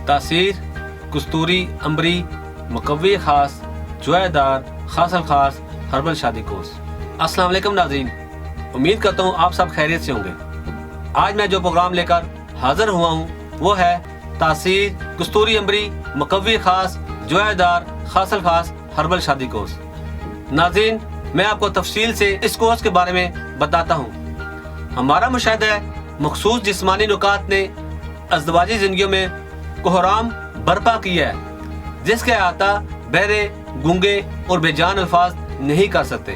तासीर कस्तूरी अम्बरी मुकव्वी खास जुएदार खासल खास हर्बल शादी कोर्स। अस्सलाम वालेकुम नाज़रीन, उम्मीद करता हूँ आप सब खैरियत से होंगे। आज मैं जो प्रोग्राम लेकर हाजिर हुआ हूँ वो है तासीर कस्तूरी अम्बरी मुकव्वी खास जुएदार खासल खास हर्बल शादी कोर्स। नाज़रीन, मैं आपको तफसील से इस कोर्स के बारे में बताता हूँ। हमारा मुशाहिदा है मखसूस जिस्मानी नुकात ने अज़दवाजी जिंदगियों में कोहराम बर्पा किया है जिसके अहाता बहरे, गूंगे और बेजान अल्फाज नहीं कर सकते।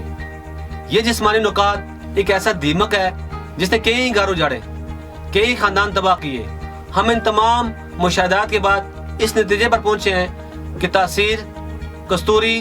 ये जिस्मानी नुकात एक ऐसा दीमक है जिसने कई घर उजाड़े, कई खानदान तबाह किए। हम इन तमाम मुशाहिदात के बाद इस नतीजे पर पहुंचे हैं कि तासीर कस्तूरी,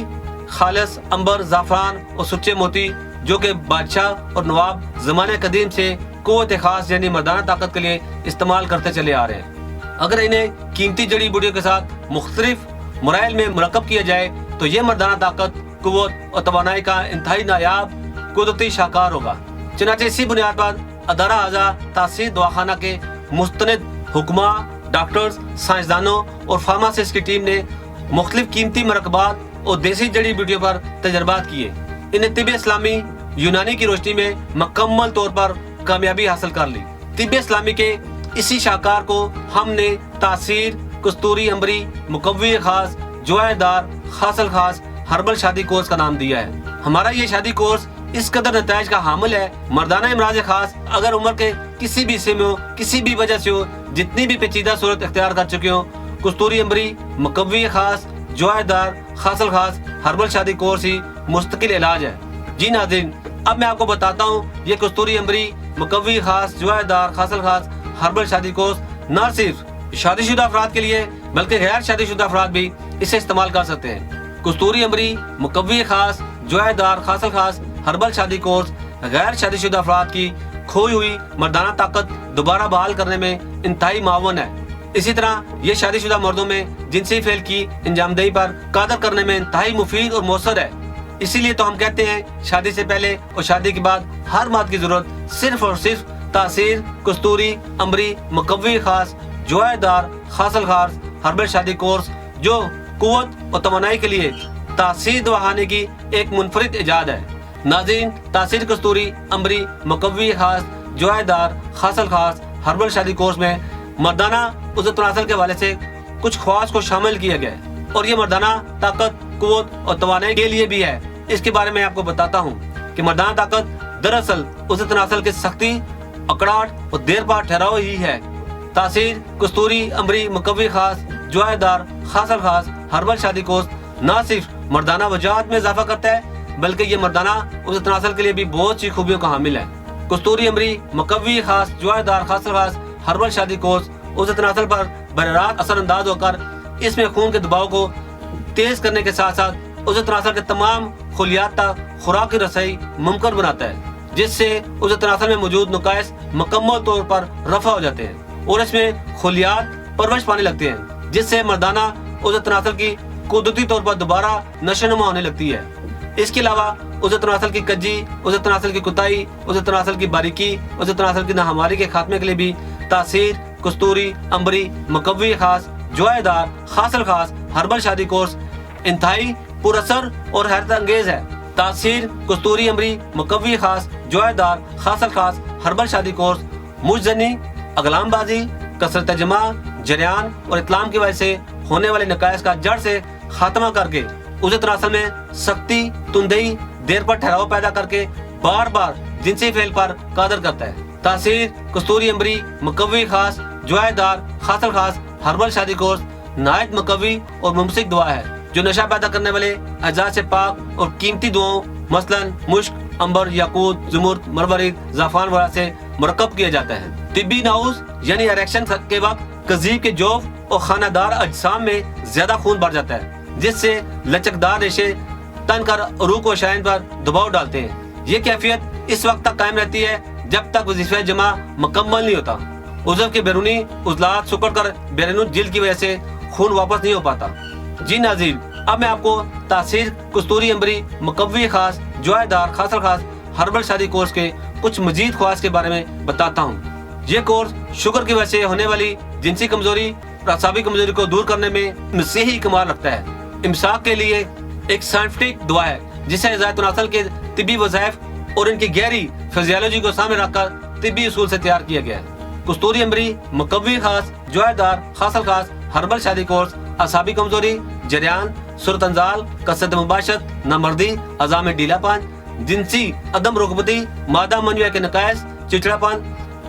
खालिस अंबर, ज़ाफ़रान और सुच्चे मोती जो कि बादशाह और नवाब ज़माने कदीम से क़ुव्वत ख़ास यानी मर्दाना ताकत के लिए इस्तेमाल करते चले आ रहे हैं। अगर इन्हें कीमती जड़ी बूटियों के साथ मुख्तलिफ मराइल में मुरक्कब किया जाए तो ये मर्दाना ताकत, क़ुव्वत और तवानाई का इंतहाई नायाब कुदरती शाहकार होगा। चनाचे इसी बुनियाद पर अदारा आज़ा तासीर दवाखाना के मुस्तनद हुक्मा, डॉक्टर्स, साइंसदानों और फार्मासिस्ट की टीम ने मुख्तलिफ कीमती मरकबात और देसी जड़ी बूटियों पर तजर्बात किए। इन्हें तिब्बे इस्लामी यूनानी की रोशनी में मुकम्मल तौर पर कामयाबी हासिल कर ली। तिब्बे इस्लामी के इसी शाहकार को हमने तासीर कस्तूरी अम्बरी मुकव्वी खास जुएदार खासल खास हर्बल शादी कोर्स का नाम दिया है। हमारा ये शादी कोर्स इस कदर नताइज का हामिल है, मर्दाना इमराज खास अगर उम्र के किसी भी हिस्से में हो, किसी भी वजह से हो, जितनी भी पेचीदा सूरत इख्तियार कर चुके हो, कस्तूरी अम्बरी मुकव्वी खास जुएदार खासल खास हर्बल शादी कोर्स ही मुस्तकिल इलाज है। जी नाज़रीन, अब मैं आपको बताता हूँ ये कस्तूरी अम्बरी मुकव्वी खास जुएदार खासल खास हर्बल शादी कोर्स न सिर्फ शादीशुदा अफराद के लिए बल्कि गैर शादीशुदा अफराद भी इसे इस्तेमाल कर सकते हैं। कस्तूरी अम्बरी मुकव्वी खास जुएदार खासल खास हर्बल शादी कोर्स गैर शादीशुदा अफराद की खोई हुई मर्दाना ताकत दोबारा बहाल करने में इंतहाई मावन है। इसी तरह ये शादीशुदा मर्दों में जिनसी फेल की अंजामदही पर कादर करने में इंतहाई मुफीद और मौसर है। इसीलिए तो हम कहते हैं शादी से पहले और शादी के बाद हर मर्द की जरूरत सिर्फ और सिर्फ तासीर कस्तूरी अम्बरी मुकव्वी खास जुएदार खासल खास हर्बल शादी कोर्स जो कुव्वत और तवानाई के लिए तासीर दवाखाने की एक मुनफरिद इजाद है। नाज़रीन, तासीर कस्तूरी अम्बरी मुकव्वी खास जुएदार खासल खास हर्बल शादी कोर्स में मर्दाना उज़्ज़त तनासल के हवाले से कुछ ख्वास को शामिल किया गया है और ये मर्दाना ताकत, कुव्वत और तवानाई के लिए भी है। इसके बारे में आपको बताता हूँ कि मर्दाना ताकत दरअसल उज़्ज़त तनासल की सख्ती, अकड़ाहट और देर पार ठहराव ही है। तासीर कस्तूरी अम्बरी मुकव्वी खास जुएदार खासल खास हर्बल शादी कोर्स न सिर्फ मर्दाना वजाहत में इजाफा करता है बल्कि ये मर्दाना उज़्ज़त तनासल के लिए भी बहुत सी खूबियों का हामिल है। कस्तूरी अम्बरी मुकव्वी खास जुएदार खासल खास हर्बल शादी कोर्स उज़्ज़त तनासल पर बरारात असर अंदाज होकर इसमें खून के दबाव को तेज करने के साथ साथ उज़्ज़त तनासल के तमाम खुलियात तक खुराक की रसाई मुमकिन बनाता है, जिससे उज़्ज़त तनासल में मौजूद नुकाइस मुकम्मल तौर पर रफा हो जाते हैं और इसमें खुलियात परवश पाने लगते हैं, जिससे मर्दाना उज़्ज़त तनासल की कुदरती तौर पर दोबारा नशोनुमा होने लगती है। इसके अलावा उज़्ज़त तनासल की कज्जी, उज़्ज़त तनासल की कुताई, उज़्ज़त तनासल की बारीकी, उज़्ज़त तनासल की नाहमारी के खात्मे के लिए भी तासीर कस्तूरी अम्बरी मुकव्वी खास जुएदार खासल खास हर्बल शादी कोर्स इंतहाई पुरअसर और हैरत अंगेज है। तासीर कस्तूरी अम्बरी मुकव्वी खास जुएदार खासल खास हर्बल शादी कोर्स मुजनी, अगलामबाजी, कसरत जमा, जरियान और इतलाम की वजह से होने वाले नकायस का जड़ से खात्मा करके उज़्ज़त तनासल में सख्ती, तुंदई, देर पर ठहराव पैदा करके बार बार जिनसी फेल पर कादर करता है। तासीर कस्तूरी अम्बरी मुकव्वी खास जुएदार खासल खास हर्बल शादी कोर्स नायत मुकव्वी और मुमसिक दुआ है जो नशा पैदा करने वाले अज़ा से पाक और कीमती दुआओं मसलन मुश्क, अंबर, याकूत, जुमुर्द, मरवरीद, ज़ाफ़रान वगैरह से मुरक्कब किया जाता है। तिब्बी नाउज यानी इरेक्शन के वक्त कज़ीब के जोफ और खानादार अजसाम में ज्यादा खून बढ़ जाता है, जिससे लचकदार रेशे तन कर अरूक व शाइन पर दबाव डालते हैं। ये कैफियत इस वक्त तक कायम रहती है जब तक वजीफा जमा मुकम्मल नहीं होता। उज़्व के बैरूनी उज़लात सुकड़ कर बैरून जिल्द की वजह से खून वापस नहीं हो पाता। जी नाज़रीन, अब मैं आपको तासीर कस्तूरी अम्बरी मुकव्वी खास जुएदार खासल खास हर्बल शादी कोर्स के कुछ मजीद ख्वास के बारे में बताता हूँ। ये कोर्स शुगर की वजह से होने वाली जिनसी कमजोरी और असाबी कमजोरी को दूर करने में मसीही कमाल रखता है। इमसाक के लिए एक साइंटिफिक दुआ है जिसे हिदायत नस्ल के तिब्बी वज़ाइफ और इनकी गहरी फिजियोलॉजी को सामने रखकर तिब्बी उसूल से तैयार किया गया है। कस्तूरी अमरी मुकव्वी खास, जुआदार, खासल खास, हर्बल शादी कोर्स, असाबी कमजोरी, जरियान, सूरत अंजाल, कसरत मुबाशत, नामर्दी, अज़ा में ढीलापन, जिनसी अदम रुगबती, मादा मनवी के नकायस, चिड़चिड़ापन,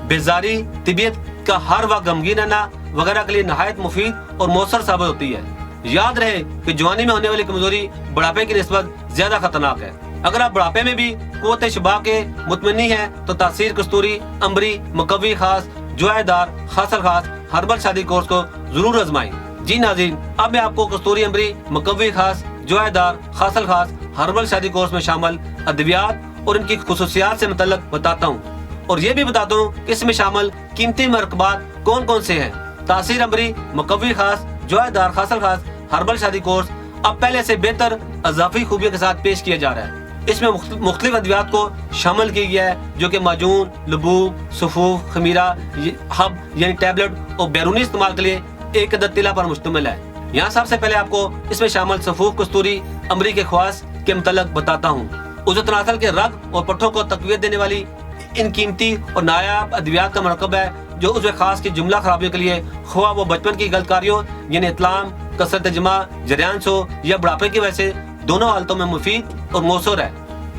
बेजारी, तबीयत का हर वक्त गमगीन रहना वगैरह के लिए नहायत मुफीद और मौसर साबित होती है। याद रहे कि जवानी में होने वाली कमजोरी बुढ़ापे की निस्बत ज्यादा खतरनाक है। अगर आप बुढ़ापे में भी कुव्वत शुबा के मुतमनी हैं तो तासीर कस्तूरी अमरी मुकव्वी खास, जुआदार, खासल खास, हर्बल शादी कोर्स को जरूर आजमाएं। जी नाज़रीन, अब मैं आपको कस्तूरी अमरी मुकव्वी खास, जुआदार, खासल खास, हर्बल शादी कोर्स में शामिल अद्वियात और इनकी खुसूसियात से मुतल्लिक बताता हूँ और ये भी बताता हूँ कि इसमें शामिल कीमती मरकबात कौन कौन से हैं। तासीर अमरी मुकव्वी खास, जुआदार, खासल खास, हर्बल शादी कोर्स अब पहले से बेहतर अजाफी खूबियों के साथ पेश किया जा रहा है। इसमें मुख्तलिफ अद्वियात को शामिल किया गया है जो कि माजून, लबूब, सफूफ, खमीरा, हब यानी टैबलेट और बैरूनी इस्तेमाल के लिए एक अदद तिला पर मुश्तमिल है। यहाँ सबसे पहले आपको इसमें शामिल सफूफ कस्तूरी अमरी के ख्वास के मुतल्लिक बताता हूँ। उज़्व तनासल के रग और पट्ठों को तक़वियत देने वाली इन कीमती और नायाब अद्वियात का मरकब है जो उज़्व खास की जुमला खराबियों के लिए ख्वा वो बचपन की गलतकारियों यानी इतलाम, कसरत जमा, जरियान सो या बुढ़ापे की वजह से दोनों हालतों में मुफीद और मौसूर है।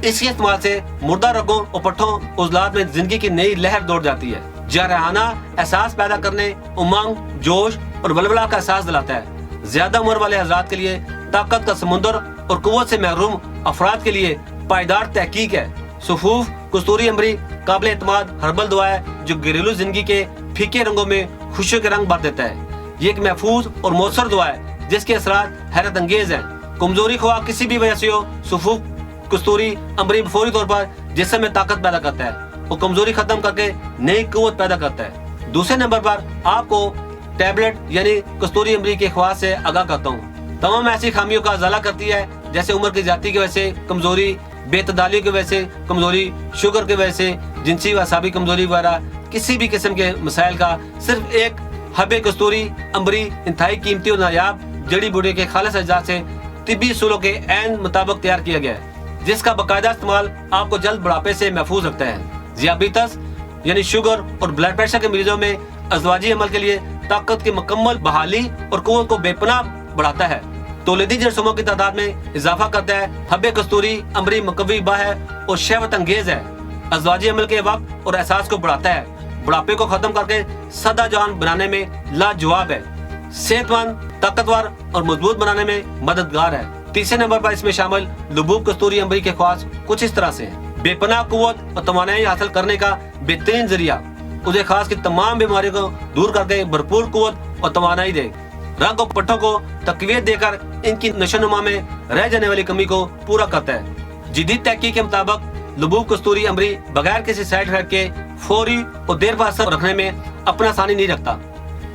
इसके इस्तेमाल से मुर्दा रगों और पट्ठों उज़लात में जिंदगी की नई लहर दौड़ जाती है। जारहाना एहसास पैदा करने, उमंग, जोश और बलबला का एहसास दिलाता है। ज्यादा उम्र वाले हज़रात के लिए ताकत का समुंदर और कुव्वत से महरूम अफराद के लिए पायदार तहकीक है। सफूफ कस्तूरी अमरी काबिल एतमाद हर्बल दवा है जो घरेलू जिंदगी के फीके रंगों में खुशियों के रंग भर देता है। ये एक महफूज और मौसर दवा है जिसके असरात हैरत अंगेज हैं। कमजोरी ख्वाह किसी भी वजह से हो, सफूफ कस्तूरी अमरी फौरी तौर पर जिस्म में ताकत पैदा करता है और कमजोरी खत्म करके नई कुव्वत पैदा करता है। दूसरे नंबर पर आपको टैबलेट यानी कस्तूरी अमरी के ख्वास से आगाह करता हूँ। तमाम ऐसी खामियों का अजाला करती है जैसे उम्र की जाती की वजह से कमजोरी, बेतदाली की वजह से कमजोरी, शुगर की वजह से जिनसी व असाबी कमजोरी वगैरह किसी भी किस्म के मसाइल का सिर्फ एक हबे कस्तूरी अमरी इंतहाई कीमती और नायाब जड़ी बूटी के खालिस अज्जा से तिब्बी उसूलों के ऐन मुताबिक तैयार किया गया है जिसका बाकायदा इस्तेमाल आपको जल्द बुढ़ापे से महफूज रखता है। ज़ियाबीतस यानी शुगर और ब्लड प्रेशर के मरीजों में अज़वाजी अमल के लिए ताकत की मुकम्मल बहाली और कुव्वत को बेपनाह बढ़ाता है। तौलीदी जरसोमों की तादाद में इजाफा करता है। हब्बे कस्तूरी अमरी मुकव्वी बा है और शहवत अंगेज है। अज़वाजी अमल के वक्त और एहसास को बढ़ाता है। बुढ़ापे को खत्म करके सदा जान बनाने में लाजवाब है। सेहतमंद, ताकतवर और मजबूत बनाने में मददगार है। तीसरे नंबर पर इसमें शामिल लबूब कस्तूरी अमरी के ख्वास कुछ इस तरह से है। बेपनाह कुव्वत और तवानाई हासिल करने का बेहतरीन जरिया, उसे खास की तमाम बीमारियों को दूर करके भरपूर कुव्वत और तवानाई दे। रग और पट्ठों को तकवीत देकर इनकी नशोनुमा में रह जाने वाली कमी को पूरा करता है। जदीद तहकीक के मुताबिक लबूब कस्तूरी अमरी बगैर किसी साइड इफेक्ट के फौरी और देर पर असर रखने में अपना आसानी नहीं रखता।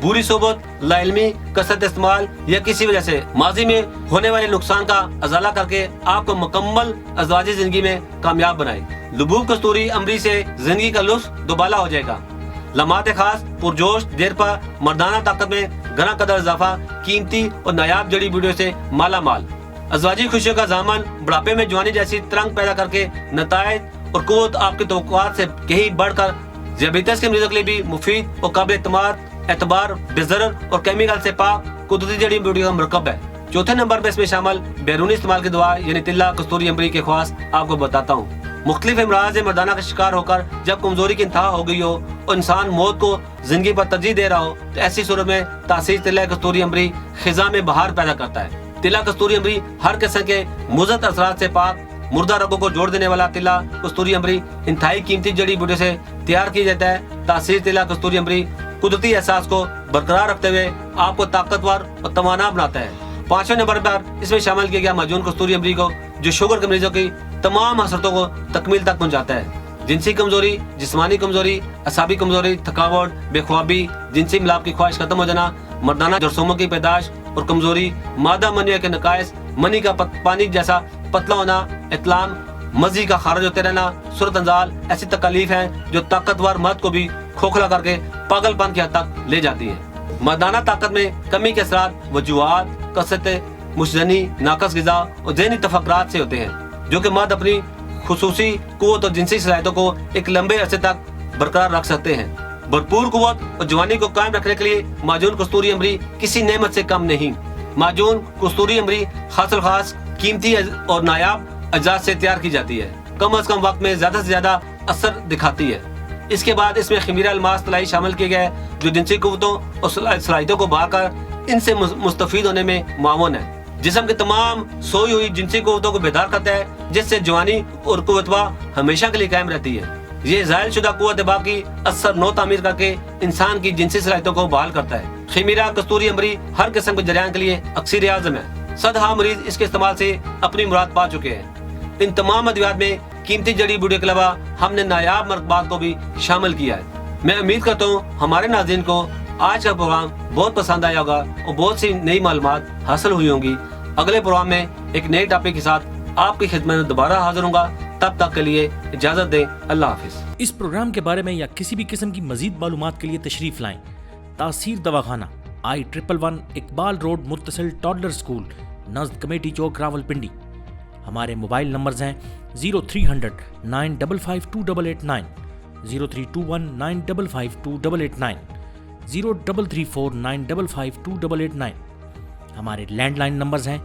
बुरी सोबत, लाइल्मी, कसरत इस्तेमाल या किसी वजह से माजी में होने वाले नुकसान का अजाला करके आपको मुकम्मल अज़वाजी जिंदगी में कामयाब बनाए। लबूब कस्तूरी अमरी से जिंदगी का लुत्फ दोबाला हो जाएगा। लम्हात खास, पुरजोश, देर पर मर्दाना ताकत में घना कदर इजाफा, कीमती और नायाब जड़ी बूटियों से माला माल। अज़वाजी खुशियों का जामन बुढ़ापे में जवानी जैसी तरंग पैदा करके नतायज और कुव्वत आपके तवक्कुआत से कहीं बढ़कर ज़ियाबीतस के मरीजों के लिए भी मुफीद और काबिल एतबार, बेज़रर और केमिकल से पाक कुदरती जड़ी बूटी का मरकब है। चौथे नंबर पर इसमें शामिल बैरूनी इस्तेमाल की दवा यानी तिल्ला कस्तूरी अमरी के ख्वास आपको बताता हूँ। मुख्तलिफ अमराज़ मर्दाना का शिकार होकर जब कमजोरी की इंतहा हो गई हो और इंसान मौत को जिंदगी पर तरजीह दे रहा हो तो ऐसी सूरत में तासीर तिल्ला कस्तूरी अमरी खिजा में बहार पैदा करता है। तिल्ला कस्तूरी अमरी हर किस्म के मुज़त असरात से पाक, मुर्दा रगों को जोड़ देने वाला तिल्ला कस्तूरी अमरी इंतहाई कीमती जड़ी बूटी से तैयार किया जाता है। तासीर तिल्ला कस्तूरी अमरी कुदरती एहसास को बरकरार रखते हुए आपको ताकतवर और तवाना बनाता है। पांचवें नंबर पर इसमें शामिल किया गया माजून कस्तूरी अमरी को जो शुगर के मरीजों की तमाम हसरतों को तकमील तक पहुंचाता है। जिनसी कमजोरी, जिस्मानी कमजोरी, असाबी कमजोरी, थकावट, बेख्वाबी, जिनसी मिलाप की ख्वाहिश खत्म हो जाना, मर्दाना जरसोमों की पैदाश और कमजोरी, मादा मनिया के नकायस, मनी का पानी जैसा पतला होना, इतलाम, मजी का खारिज होते रहना, सूरत अंजाल ऐसी तकलीफ हैं जो ताकतवर मर्द को भी खोखला करके पागलपन की हद तक ले जाती हैं। मर्दाना ताकत में कमी के असरात वजूहात, कसरत, मुशजनी, नाकस ग़िज़ा और ज़हनी तफक्कुरात से होते हैं, जो कि मर्द अपनी खुसूसी कुव्वत और जिनसी सलाहियतों को एक लंबे अरसे तक बरकरार रख सकते हैं। भरपूर कुव्वत और जवानी को कायम रखने के लिए माजून कस्तूरी अमरी किसी नेमत से कम नहीं। माजून कस्तूरी अमरी खास कीमती और नायाब अज्जा से तैयार की जाती है, कम अज कम वक्त में ज़्यादा से ज़्यादा असर दिखाती है। इसके बाद इसमें खमीरा अलमास तलाई शामिल किए गए, जो जिनसी कुव्वतों और सलाहियतों को बढ़ाकर इनसे मुस्तफीद होने में मामून है। जिस्म के तमाम सोई हुई जिनसी कुव्वतों को बेदार करता है, जिससे जवानी और कुव्वतवा हमेशा के लिए कायम रहती है। ये ज़ायल शुदा कुव्वत बाकी असर नो तामीर करके इंसान की जिनसी सलाहियतों को बहाल करता है। खमीरा कस्तूरी अमरी हर किस्म के जरियान के लिए अक्सर आज़म है। सदहा मरीज इसके इस्तेमाल से अपनी मुराद पा चुके हैं। इन तमाम अद्वियात में कीमती जड़ी बूटियों के अलावा हमने नायाब मरकबात को भी शामिल किया है। मैं उम्मीद करता हूँ हमारे नाज़रीन को आज का प्रोग्राम बहुत पसंद आया होगा और बहुत सी नई मालूमात हासिल हुई होंगी। अगले प्रोग्राम में एक नए टॉपिक के साथ आपकी खिदमत में दोबारा हाजिर होऊंगा। तब तक के लिए इजाज़त दें। अल्लाह हाफिज़। इस प्रोग्राम के बारे में या किसी भी किस्म की मजीद मालूमात के लिए तशरीफ़ लाएं। तासीर दवाखाना, I111 इकबाल रोड, मुत्तसिल टॉडलर स्कूल, नज़द कमेटी चौक, रावलपिंडी। हमारे मोबाइल नंबर्स हैं 0300 955 2889, 0321 955 2889, 0334 955 2889। हमारे लैंडलाइन नंबर्स हैं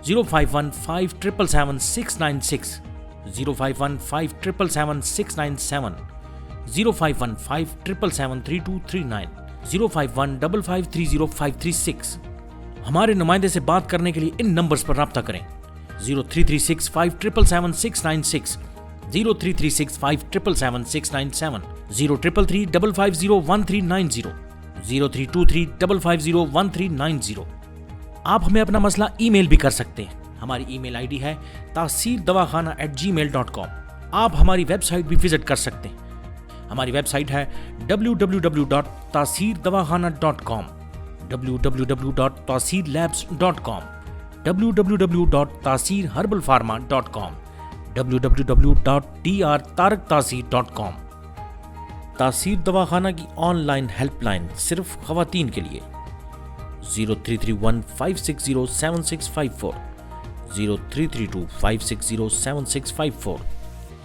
051 5777 696, 051 5777 697, 051 5777 3239, 051 5530 536। हमारे नुमाइंदे से बात करने के लिए इन नंबर्स पर राब्ता करें 0336 5777 696, 0336 5777 697, 0333 550 1390, 0323 550 1390। आप हमें अपना मसला ईमेल भी कर सकते हैं। हमारी ईमेल आईडी है taseerdawakhana@gmail.com। आप हमारी वेबसाइट भी विजिट कर सकते हैं। हमारी वेबसाइट है www.taseerdawakhana.com, www.taseerlabs.com, www.taseerherbalpharma.com, www.drtaraktaseer.com। तासीर दवाखाना की ऑनलाइन हेल्पलाइन सिर्फ ख़वातीन के लिए 0331 560 7654, 0332 560 7654,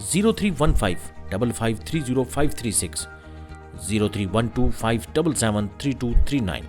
0315 5530 536, 0312 577 3239।